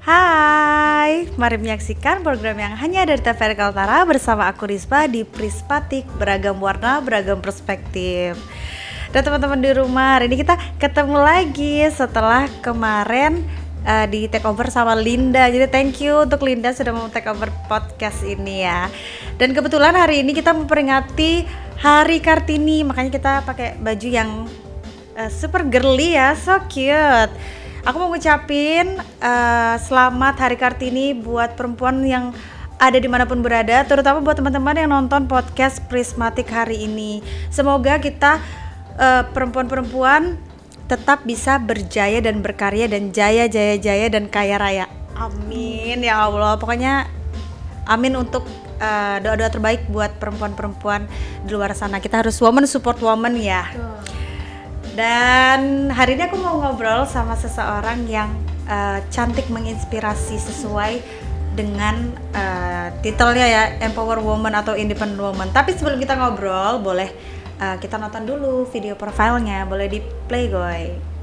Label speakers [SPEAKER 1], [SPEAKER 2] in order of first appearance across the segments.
[SPEAKER 1] Hai, mari menyaksikan program yang hanya dari TVRI Kaltara bersama aku Rispa di Prismatik, beragam warna, beragam perspektif. Dan teman-teman di rumah, hari ini kita ketemu lagi setelah kemarin di take over sama Linda. Jadi thank you untuk Linda sudah mau take over podcast ini ya. Dan kebetulan hari ini kita memperingati Hari Kartini, makanya kita pakai baju yang super girly ya, so cute. Aku mau ngucapin selamat Hari Kartini buat perempuan yang ada dimanapun berada, terutama buat teman-teman yang nonton podcast Prismatik hari ini. Semoga kita perempuan-perempuan tetap bisa berjaya dan berkarya dan jaya dan kaya raya. Amin ya Allah. Pokoknya amin untuk doa-doa terbaik buat perempuan-perempuan di luar sana. Kita harus woman support woman ya. Dan hari ini aku mau ngobrol sama seseorang yang cantik menginspirasi sesuai dengan titelnya ya, Empower Woman atau Independent Woman. Tapi sebelum kita ngobrol, boleh kita nonton dulu video profilnya, boleh di play goy.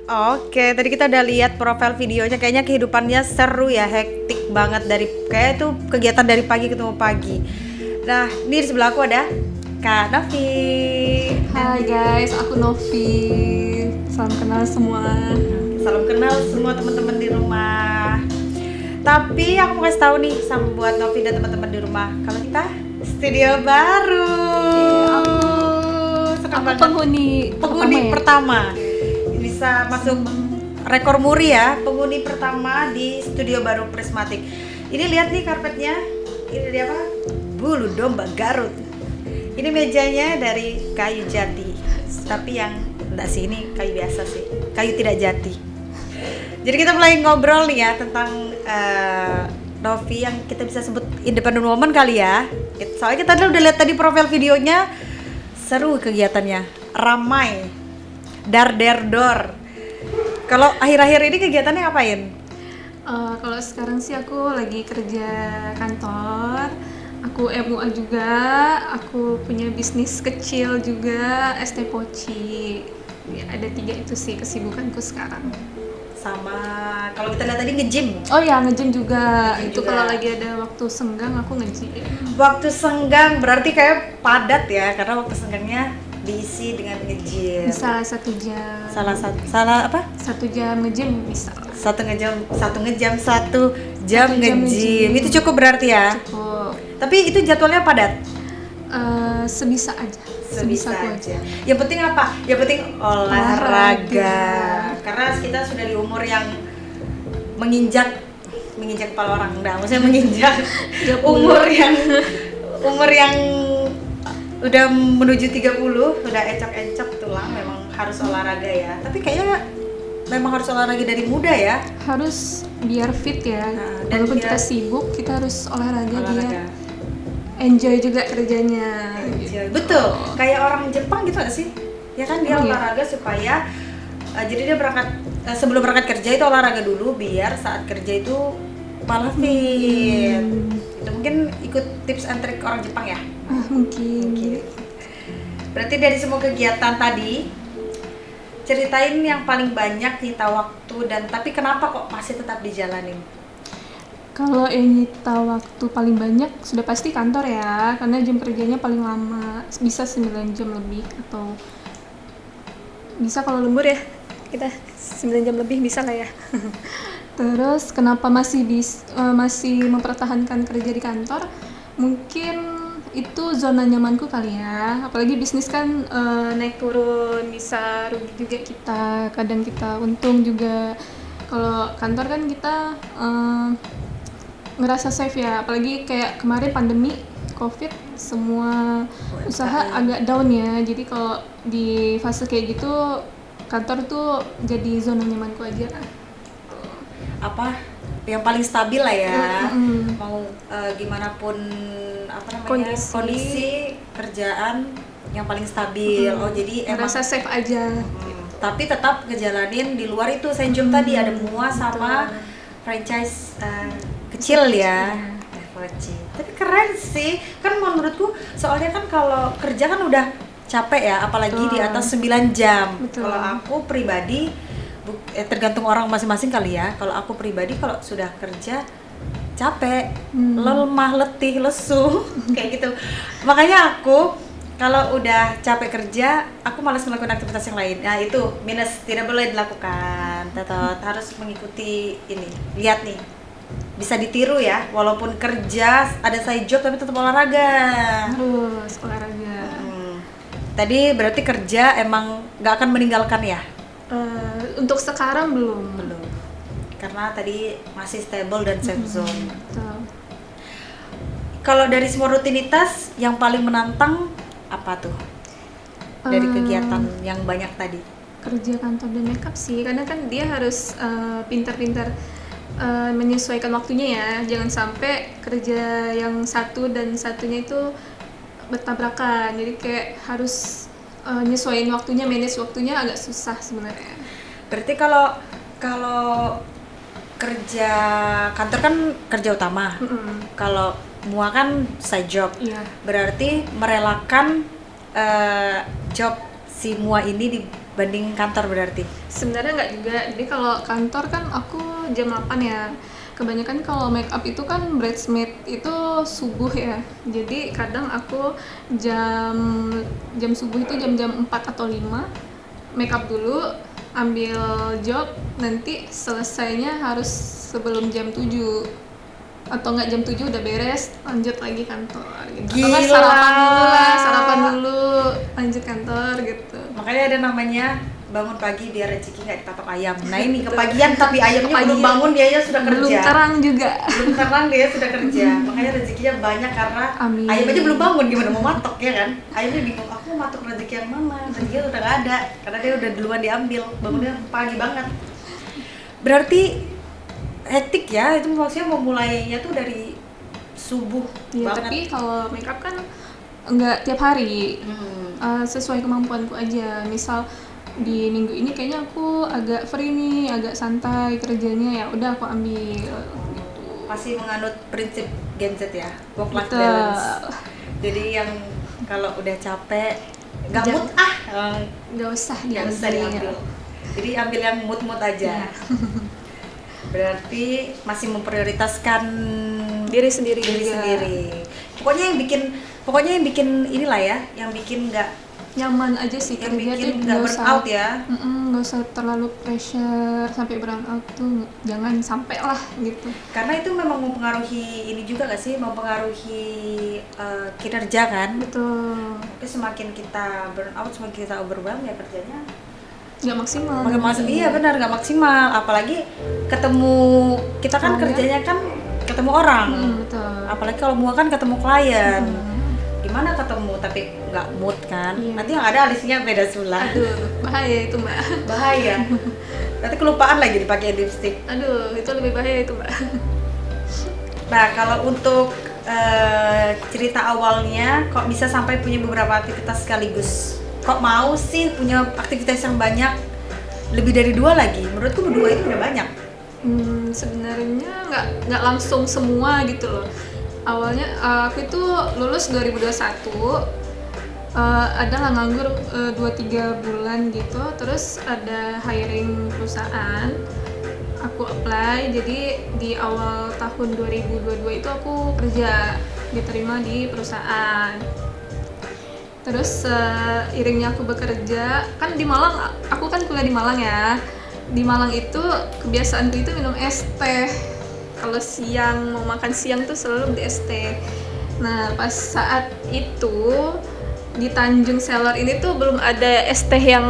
[SPEAKER 1] Oke, tadi kita udah lihat profil videonya, kayaknya kehidupannya seru ya, hektik banget dari kayak itu kegiatan dari pagi ketemu pagi. Nah, ini di sebelah aku ada Kak Novi.
[SPEAKER 2] Hai guys, aku Novi. Salam kenal semua.
[SPEAKER 1] Salam kenal semua teman-teman di rumah. Tapi aku mau kasih tahu nih sama buat Novi dan teman-teman di rumah, kalau kita studio baru.
[SPEAKER 2] Aku penghuni
[SPEAKER 1] pertama. Bisa masuk rekor muri ya, penghuni pertama di studio baru Prismatik. Ini lihat nih karpetnya, ini dia apa? Bulu domba Garut. Ini mejanya dari kayu jati, tapi yang enggak sih, ini kayu biasa sih, kayu tidak jati. Jadi kita mulai ngobrol nih ya tentang Novi yang kita bisa sebut independent woman kali ya. Soalnya kita udah lihat tadi profil videonya, seru kegiatannya, ramai. Dar. Kalau akhir-akhir ini kegiatannya ngapain?
[SPEAKER 2] Kalau sekarang sih aku lagi kerja kantor. Aku MUA juga. Aku punya bisnis kecil juga, ST Poci. Ya, ada 3 itu sih kesibukanku sekarang.
[SPEAKER 1] Sama kalau kita lihat tadi nge-gym.
[SPEAKER 2] Oh ya, nge-gym juga. Itu kalau lagi ada waktu senggang aku nge-gym.
[SPEAKER 1] Waktu senggang berarti kayak padat ya, karena waktu senggangnya diisi dengan nge-gym.
[SPEAKER 2] Bisa 1 jam.
[SPEAKER 1] Salah apa?
[SPEAKER 2] 1 jam nge-gym bisa.
[SPEAKER 1] 1 jam nge-gym. Itu cukup berarti ya?
[SPEAKER 2] Cukup.
[SPEAKER 1] Tapi itu jadwalnya padat?
[SPEAKER 2] Sebisa aja.
[SPEAKER 1] Sebisaku aja. Yang penting apa? Yang penting olahraga. Karena kita sudah di umur yang menginjak kepala orang, enggak, maksudnya menginjak umur yang udah menuju 30, udah encok-encok tulang, memang harus olahraga ya. Tapi kayaknya memang harus olahraga dari muda ya.
[SPEAKER 2] Harus biar fit ya.
[SPEAKER 1] Dan
[SPEAKER 2] walaupun kita sibuk, kita harus olahraga. Biar enjoy juga kerjanya.
[SPEAKER 1] Betul. Kayak orang Jepang gitu gak sih? Ya kan dia olahraga supaya jadi dia berangkat sebelum berangkat kerja itu olahraga dulu biar saat kerja itu malah fit. Itu mungkin ikut tips and trick orang Jepang ya?
[SPEAKER 2] Mungkin.
[SPEAKER 1] Berarti dari semua kegiatan tadi, ceritain yang paling banyak nyita waktu dan tapi kenapa kok masih tetap dijalanin?
[SPEAKER 2] Kalau yang nyita waktu paling banyak sudah pasti kantor ya, karena jam kerjanya paling lama, bisa 9 jam lebih, atau bisa kalau lembur ya kita 9 jam lebih bisa lah ya. Terus kenapa masih mempertahankan kerja di kantor? Mungkin itu zona nyamanku kali ya. Apalagi bisnis kan naik turun, bisa rugi juga kita, kadang kita untung juga. Kalau kantor kan kita ngerasa safe ya, apalagi kayak kemarin pandemi COVID, semua usaha agak down ya. Jadi kalau di fase kayak gitu, kantor tuh jadi zona nyamanku aja.
[SPEAKER 1] Apa yang paling stabil lah ya. Mau gimana pun apa namanya kondisi kerjaan yang paling stabil. Oh jadi emang
[SPEAKER 2] Ngerasa safe aja.
[SPEAKER 1] tapi tetap ngejalanin di luar itu Senjum tadi ada MUA sama franchise kecil ya. Level kecil. Tapi keren sih. Kan menurutku soalnya kan kalau kerja kan udah capek ya, apalagi di atas 9 jam. Kalau aku pribadi tergantung orang masing-masing kali ya. Kalau aku pribadi kalau sudah kerja capek, lemah, letih, lesu kayak gitu. Makanya aku kalau udah capek kerja, aku malas melakukan aktivitas yang lain. Nah itu minus, tidak boleh dilakukan. Tetap harus mengikuti ini. Lihat nih, bisa ditiru ya. Walaupun kerja ada side job tapi tetap olahraga.
[SPEAKER 2] Harus olahraga.
[SPEAKER 1] Tadi berarti kerja emang nggak akan meninggalkan ya?
[SPEAKER 2] Untuk sekarang belum.
[SPEAKER 1] Karena tadi masih stable dan safe zone.
[SPEAKER 2] Betul.
[SPEAKER 1] Kalau dari semua rutinitas yang paling menantang apa tuh? Dari kegiatan yang banyak tadi?
[SPEAKER 2] Kerja kantor dan makeup sih, karena kan dia harus pintar-pintar menyesuaikan waktunya ya. Jangan sampai kerja yang satu dan satunya itu bertabrakan. Jadi kayak harus nyesuaiin waktunya, manage waktunya agak susah sebenarnya.
[SPEAKER 1] Berarti kalau kerja kantor kan kerja utama. Kalau MUA kan side job.
[SPEAKER 2] Iya.
[SPEAKER 1] Berarti merelakan job si MUA ini dibanding kantor berarti.
[SPEAKER 2] Sebenarnya nggak juga. Jadi kalau kantor kan aku jam 8 ya. Kebanyakan kalau make up itu kan bridesmaid itu subuh ya. Jadi kadang aku jam subuh itu jam 4 atau 5 make up dulu, ambil job, nanti selesainya harus sebelum jam 7 atau enggak jam 7 udah beres, lanjut lagi kantor gitu. Atau enggak sarapan dulu lanjut kantor gitu.
[SPEAKER 1] Makanya ada namanya bangun pagi biar rezeki nggak dipatok ayam. Nah ini kepagian tapi ayamnya belum bangun, dia sudah kerja.
[SPEAKER 2] Belum terang juga.
[SPEAKER 1] Belum terang dia sudah kerja. Makanya rezekinya banyak karena ayam aja belum bangun, gimana mau matok ya kan? Ayamnya bingung, aku mau matok rezeki yang mana? Rezekinya udah nggak ada karena dia udah duluan diambil. Bangunnya pagi banget. Berarti hektik ya, itu maksudnya memulainya tuh dari subuh
[SPEAKER 2] ya,
[SPEAKER 1] banget.
[SPEAKER 2] Tapi kalau makeup kan enggak tiap hari. Sesuai kemampuanku aja. Misal di minggu ini kayaknya aku agak free nih, agak santai kerjanya, ya udah aku ambil gitu.
[SPEAKER 1] Masih menganut prinsip Gen Z ya, work life balance. Jadi yang kalau udah capek nggak mood
[SPEAKER 2] nggak usah
[SPEAKER 1] diambil. Jadi ambil yang mood aja. Berarti masih memprioritaskan
[SPEAKER 2] diri sendiri.
[SPEAKER 1] Pokoknya yang bikin inilah ya, yang bikin nggak
[SPEAKER 2] nyaman aja sih
[SPEAKER 1] yang
[SPEAKER 2] kerja
[SPEAKER 1] bikin
[SPEAKER 2] tuh,
[SPEAKER 1] nggak burn out ya.
[SPEAKER 2] Nggak usah terlalu pressure sampai burn out tuh, jangan sampai lah gitu.
[SPEAKER 1] Karena itu memang mempengaruhi ini juga nggak sih, mempengaruhi kinerja kan.
[SPEAKER 2] Betul.
[SPEAKER 1] Tapi semakin kita burn out, semakin kita overwhelm ya kerjanya
[SPEAKER 2] nggak maksimal.
[SPEAKER 1] Iya benar, nggak maksimal. Apalagi ketemu kita kan kerjanya kan ketemu orang.
[SPEAKER 2] Betul.
[SPEAKER 1] Apalagi kalau MUA kan ketemu klien. Gimana ketemu tapi nggak mood kan? Nanti yang ada alisnya beda sulah.
[SPEAKER 2] Aduh, bahaya itu mbak.
[SPEAKER 1] Bahaya. Nanti kelupaan lagi dipakai lipstick.
[SPEAKER 2] Aduh, itu lebih bahaya itu mbak.
[SPEAKER 1] Nah kalau untuk cerita awalnya kok bisa sampai punya beberapa aktivitas sekaligus? Kok mau sih punya aktivitas yang banyak? Lebih dari 2 lagi? Menurutku berdua itu udah banyak.
[SPEAKER 2] Sebenarnya nggak langsung semua gitu loh. Awalnya aku itu lulus 2021, adalah nganggur 2-3 bulan gitu, terus ada hiring perusahaan, aku apply, jadi di awal tahun 2022 itu aku kerja, diterima di perusahaan. Terus iringnya aku bekerja, kan di Malang, aku kan kuliah di Malang ya, di Malang itu kebiasaanku itu minum es teh. Kalau siang mau makan siang tuh selalu beli es teh. Nah, pas saat itu di Tanjung Seller ini tuh belum ada es teh yang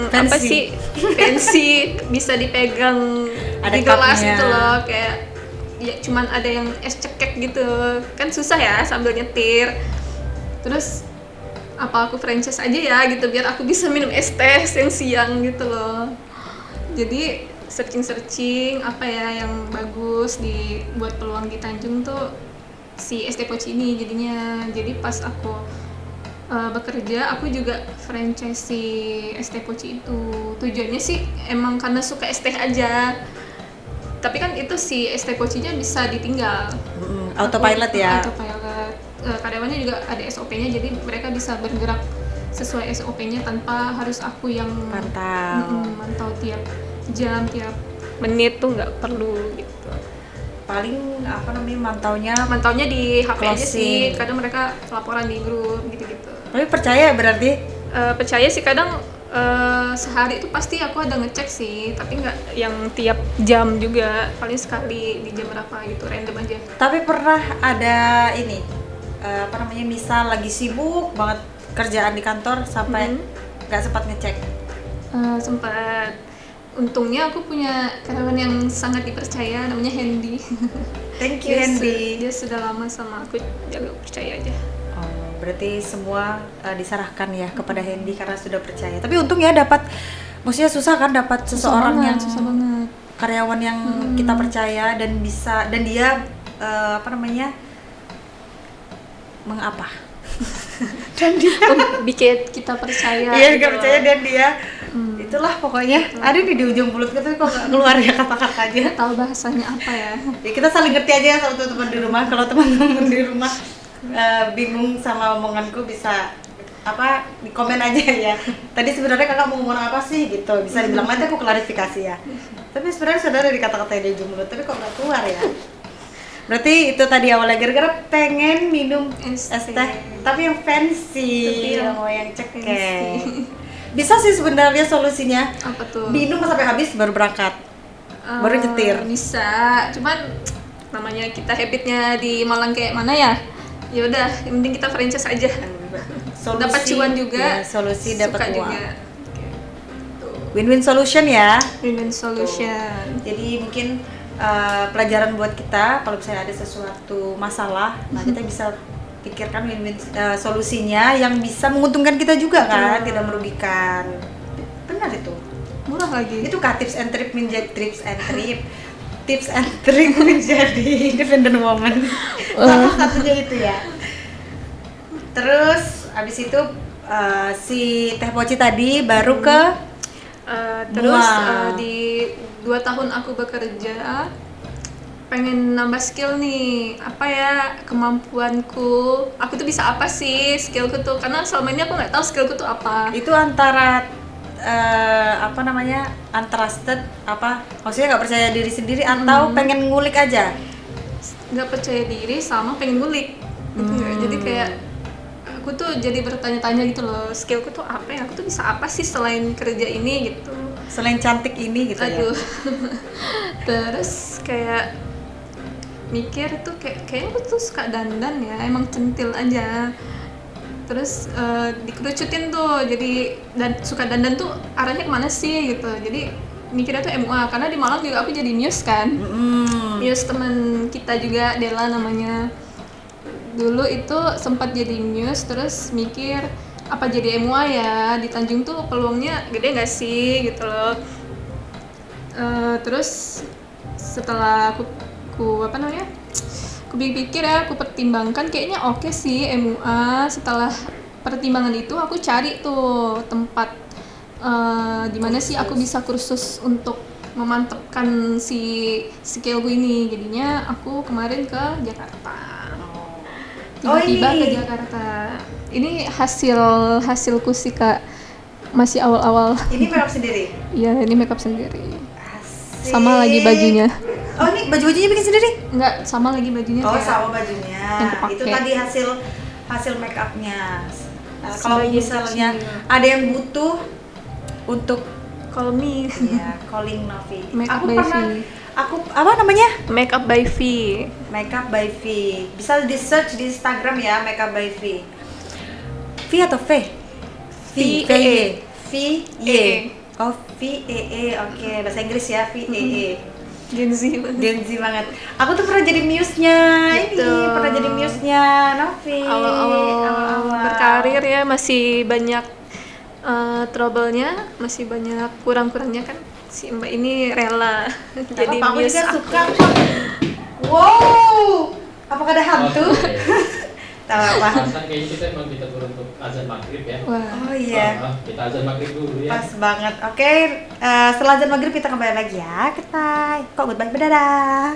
[SPEAKER 2] apa
[SPEAKER 1] Fancy.
[SPEAKER 2] sih fancy bisa dipegang
[SPEAKER 1] Ada
[SPEAKER 2] di gelas
[SPEAKER 1] cupnya.
[SPEAKER 2] gitu loh, kayak ya cuman ada yang es cekek gitu kan, susah ya sambil nyetir. Terus apa aku franchise aja ya gitu biar aku bisa minum es teh siang-siang gitu loh. Jadi searching apa ya yang bagus buat peluang di Tanjung tuh si ST Poci ini jadinya. Jadi pas aku bekerja aku juga franchise si ST Poci itu. Tujuannya sih emang karena suka es teh aja. Tapi kan itu si ST Poci-nya bisa ditinggal.
[SPEAKER 1] Autopilot ya.
[SPEAKER 2] Autopilot. Karyawannya juga ada SOP-nya, jadi mereka bisa bergerak sesuai SOP-nya tanpa harus aku yang
[SPEAKER 1] Pantau.
[SPEAKER 2] mantau tiap jam, tiap menit tuh nggak perlu gitu.
[SPEAKER 1] Paling apa namanya
[SPEAKER 2] Mantaunya di HP aja sih,
[SPEAKER 1] Closing.
[SPEAKER 2] kadang mereka laporan di grup gitu-gitu.
[SPEAKER 1] Tapi percaya berarti?
[SPEAKER 2] Percaya sih, kadang sehari itu pasti aku ada ngecek sih, tapi nggak yang tiap jam juga, paling sekali di jam berapa gitu, random aja.
[SPEAKER 1] Tapi pernah ada ini apa namanya, misal lagi sibuk banget kerjaan di kantor sampai nggak sempat ngecek.
[SPEAKER 2] Sempat. Untungnya aku punya karyawan yang sangat dipercaya, namanya Hendy.
[SPEAKER 1] Thank you Hendy.
[SPEAKER 2] Dia sudah lama sama aku, jaga percaya aja.
[SPEAKER 1] Oh, berarti semua diserahkan ya kepada Hendy karena sudah percaya. Tapi untung ya dapat, maksudnya susah kan dapat seseorang yang
[SPEAKER 2] susah banget.
[SPEAKER 1] karyawan yang kita percaya dan bisa, dan dia apa namanya, mengapa? Dan dia
[SPEAKER 2] bikin kita percaya.
[SPEAKER 1] iya,
[SPEAKER 2] gitu
[SPEAKER 1] gak percaya,
[SPEAKER 2] loh.
[SPEAKER 1] dan dia itulah pokoknya ada di ujung mulut kita, kok gak keluar ya kata-katanya.
[SPEAKER 2] Tahu bahasanya apa ya.
[SPEAKER 1] Ya kita saling ngerti aja ya sama teman-teman di rumah. Kalau teman-teman di rumah bingung sama omonganku, bisa apa di komen aja ya. Tadi sebenarnya kakak mau ngomong apa sih gitu, bisa dibilang, nanti aku klarifikasi ya. Tapi sebenarnya sudah ada di kata-kata di ujung mulut, tapi kok nggak keluar ya. Berarti itu tadi awalnya gara-gara pengen minum es teh, tapi yang fancy,
[SPEAKER 2] Tapi yang
[SPEAKER 1] mau yang cekek.
[SPEAKER 2] fancy.
[SPEAKER 1] Bisa sih sebenarnya solusinya,
[SPEAKER 2] Apa tuh?
[SPEAKER 1] minum sampai habis baru berangkat, baru nyetir.
[SPEAKER 2] Bisa, cuman namanya kita habitnya di Malang kayak mana ya? Ya udah, yang penting kita franchise aja.
[SPEAKER 1] Solusi,
[SPEAKER 2] Dapat cuan juga,
[SPEAKER 1] ya, solusi
[SPEAKER 2] suka
[SPEAKER 1] dapat uang.
[SPEAKER 2] juga.
[SPEAKER 1] Win-win solution ya.
[SPEAKER 2] Win-win solution.
[SPEAKER 1] Jadi mungkin pelajaran buat kita, kalau misalnya ada sesuatu masalah, nah kita bisa pikirkan win-win solusinya yang bisa menguntungkan kita juga kan, tidak merugikan. Benar itu.
[SPEAKER 2] Murah lagi.
[SPEAKER 1] Itu kah tips and trick menjadi tips and trick menjadi independent woman. Salah satunya itu ya. Terus abis itu si Teh Poci tadi baru ke
[SPEAKER 2] Terus
[SPEAKER 1] Wow.
[SPEAKER 2] di 2 tahun aku bekerja, pengen nambah skill nih, apa ya kemampuanku, aku tuh bisa apa sih, skillku tuh, karena selama ini aku nggak tahu skillku tuh apa.
[SPEAKER 1] itu antara apa namanya, untrusted, apa maksudnya nggak percaya diri sendiri atau pengen ngulik aja?
[SPEAKER 2] Nggak percaya diri sama pengen ngulik gitu nggak? Jadi kayak aku tuh jadi bertanya-tanya gitu loh, skillku tuh apa ya, aku tuh bisa apa sih selain kerja ini gitu.
[SPEAKER 1] Selain cantik ini gitu
[SPEAKER 2] Aduh.
[SPEAKER 1] ya.
[SPEAKER 2] Terus kayak mikir tuh kayaknya aku tuh suka dandan ya, emang centil aja. Terus dikerucutin tuh, jadi suka dandan tuh arahnya kemana sih gitu. Jadi mikirnya tuh MUA, karena di Malang juga aku jadi muse kan. Muse teman kita juga, Della namanya. Dulu itu sempat jadi muse, terus mikir apa jadi MUA ya, di Tanjung tuh peluangnya gede nggak sih gitu loh. Terus setelah aku pikir ya, aku pertimbangkan kayaknya oke sih MUA. Setelah pertimbangan itu aku cari tuh tempat di mana sih aku bisa kursus untuk memantapkan si skillku ini. Jadinya aku kemarin ke Jakarta. Tiba-tiba ke Jakarta. Ini hasilku sih Kak, masih awal-awal.
[SPEAKER 1] Ini makeup sendiri?
[SPEAKER 2] Iya, ini makeup sendiri.
[SPEAKER 1] Asik.
[SPEAKER 2] Sama lagi bajunya.
[SPEAKER 1] Oh, ini baju-bajunya bikin sendiri?
[SPEAKER 2] Enggak, sama lagi bajunya.
[SPEAKER 1] Oh,
[SPEAKER 2] kayak
[SPEAKER 1] sama bajunya.
[SPEAKER 2] yang kepake.
[SPEAKER 1] Itu tadi hasil make upnya. Nah, kalau
[SPEAKER 2] Sebagai
[SPEAKER 1] misalnya
[SPEAKER 2] kecil.
[SPEAKER 1] ada yang butuh untuk
[SPEAKER 2] Call me.
[SPEAKER 1] ya calling Novi.
[SPEAKER 2] Make up
[SPEAKER 1] Aku
[SPEAKER 2] by
[SPEAKER 1] pernah
[SPEAKER 2] Fee.
[SPEAKER 1] Aku apa namanya?
[SPEAKER 2] Makeup by V.
[SPEAKER 1] Makeup by V. Bisa di search di Instagram ya, Makeup by V. V atau V?
[SPEAKER 2] V-E-E.
[SPEAKER 1] V-E. Oh, V-E-E. Oke, bahasa Inggris ya, V-E-E.
[SPEAKER 2] Gen Z banget.
[SPEAKER 1] Gen Z banget. Aku tuh pernah jadi muse-nya. Ini
[SPEAKER 2] Betul.
[SPEAKER 1] pernah jadi muse-nya Novi.
[SPEAKER 2] Awal-awal berkarir ya masih banyak trouble-nya, masih banyak kurang-kurangnya kan. Si Mbak ini rela jadi
[SPEAKER 1] Aku
[SPEAKER 2] muse
[SPEAKER 1] juga
[SPEAKER 2] aku.
[SPEAKER 1] suka kok. Wow, apakah ada hantu? Tahu apa?
[SPEAKER 3] Alasan kayaknya kita emang kita turun untuk azan maghrib ya.
[SPEAKER 2] Wah.
[SPEAKER 1] Oh iya,
[SPEAKER 3] Kita azan maghrib dulu ya.
[SPEAKER 1] pas banget. Oke, setelah azan maghrib kita kembali lagi ya. Kita kok goodbye, dadah.